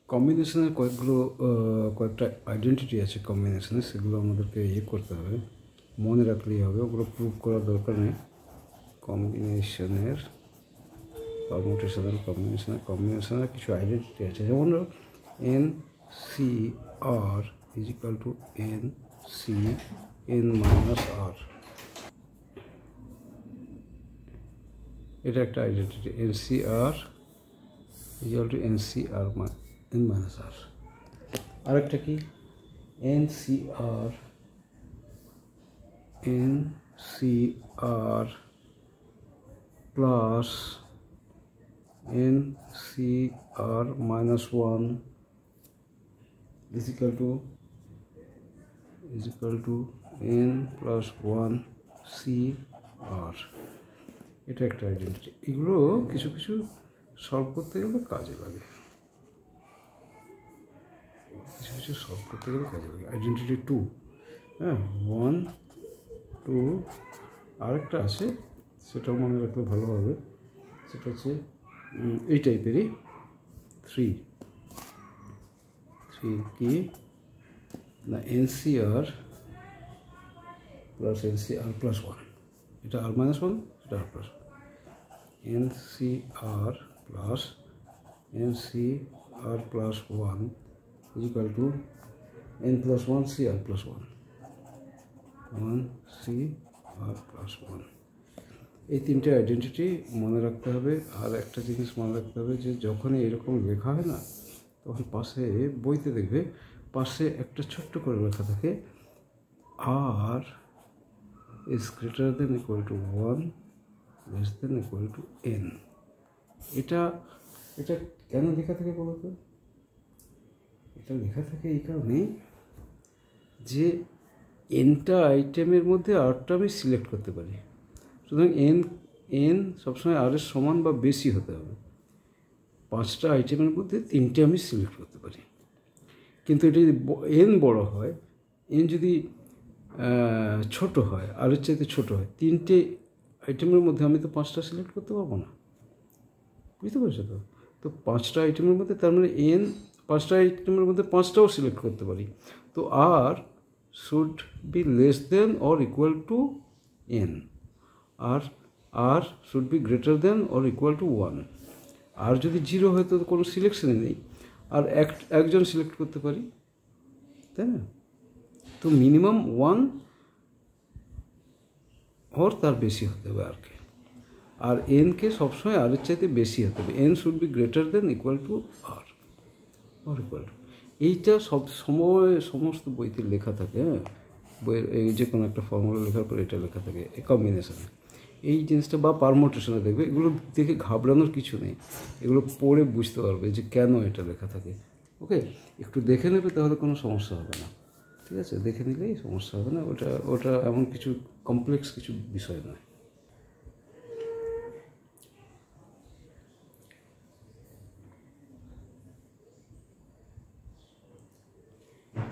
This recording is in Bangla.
কম্বিনেশনের কয়েকটা আইডেন্টিটি আছে কম্বিনেশনে, সেগুলো আমাদেরকে করতে হবে, মনে রাখলেই হবে, ওগুলো প্রুভ করার দরকার নেই। কম্বিনেশনের কম্বিনেশনের কিছু আইডেন্টিটি আছে, যেমন n C r is equal to n C n minus r, এটা একটা identity. N C r is equal to n C r n minus r. আরেকটা কি, n C r plus n C r minus one is equal to n plus one C r. এটা একটা আইডেন্টিটি। এগুলো কিছু কিছু সলভ করতে গেলে কাজে লাগে, আইডেন্টিটি টু, হ্যাঁ, 1 2। আরেকটা আছে, সেটাও মনে রাখলে ভালো হবে, সেটা হচ্ছে এই টাইপেরই 3 কি না, এনসিআর প্লাস 1, এটা আর মাইনাস 1, এটা r plus 1, nCr plus 1 is equal to n plus 1 cr plus 1 cr plus 1। এই তিনটে আইডেন্টিটি মনে রাখতে হবে। আর একটা জিনিস মনে রাখতে হবে যে যখনই এরকম লেখা হয় না, তখন পাশে বইতে দেখবে পাশে একটা ছোট্ট করে লেখা থাকে r is greater than equal to 1 less than equal to n। এটা কেন লেখা থাকে বলতো? এটা লেখা থাকে এই কারণে যে এনটা আইটেমের মধ্যে আরটা আমি সিলেক্ট করতে পারি, সুতরাং এন সবসময় আর এর সমান বা বেশি হতে হবে। 5টা আইটেমের মধ্যে 3টে আমি সিলেক্ট করতে পারি। কিন্তু এটা যদি এন বড় হয়, এন যদি ছোট হয়, আর এর চাইতে ছোট হয়, 3টে আইটেমের মধ্যে আমি তো 5টা সিলেক্ট করতে পারবো না, বুঝতে পারছো তো? তো 5টা আইটেমের মধ্যে, তার মানে এন 5টা আইটেমের মধ্যে 5টাও সিলেক্ট করতে পারি। তো r should be less than or equal to এন, r should be greater than or equal to 1। R যদি 0 হয় তো কোনো সিলেকশনে নেই, আর একজন সিলেক্ট করতে পারি, তাই না? তো মিনিমাম 1 ওর তার বেশি হতে হবে আর কি। আর এনকে সবসময় আরের চাইতে বেশি হতে হবে, n should be greater than equal to r or equal to. এইটা সব সময় সমস্ত বইতে লেখা থাকে, হ্যাঁ, বইয়ের এই যে কোনো একটা ফর্মুলা লেখার পর এটা লেখা থাকে এই কম্বিনেশনে। এই জিনিসটা বা পারমোটেশনে দেখবে, এগুলো দেখে ঘাবড়ানোর কিছু নেই, এগুলো পড়ে বুঝতে পারবে যে কেন এটা লেখা থাকে। ওকে, একটু দেখে নেবে, তাহলে কোনো সমস্যা হবে না, ঠিক আছে? দেখে নিলেই সমস্যা হবে না, ওটা এমন কিছু কমপ্লেক্স কিছু বিষয় নয়।